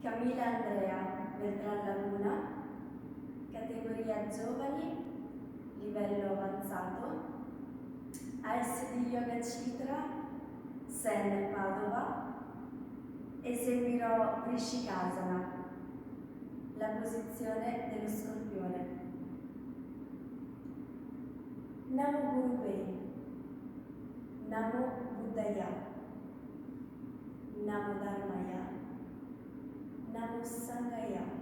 Camilla Andrea Beltran Laguna, categoria giovani, livello avanzato, ASD Yoga Citra, Sen Padova. Eseguirò Vrishikasana, la posizione dello scorpione. Namo Gurube, Namo Buddhaya, Namo Dharmaya, Namo Sanghaya.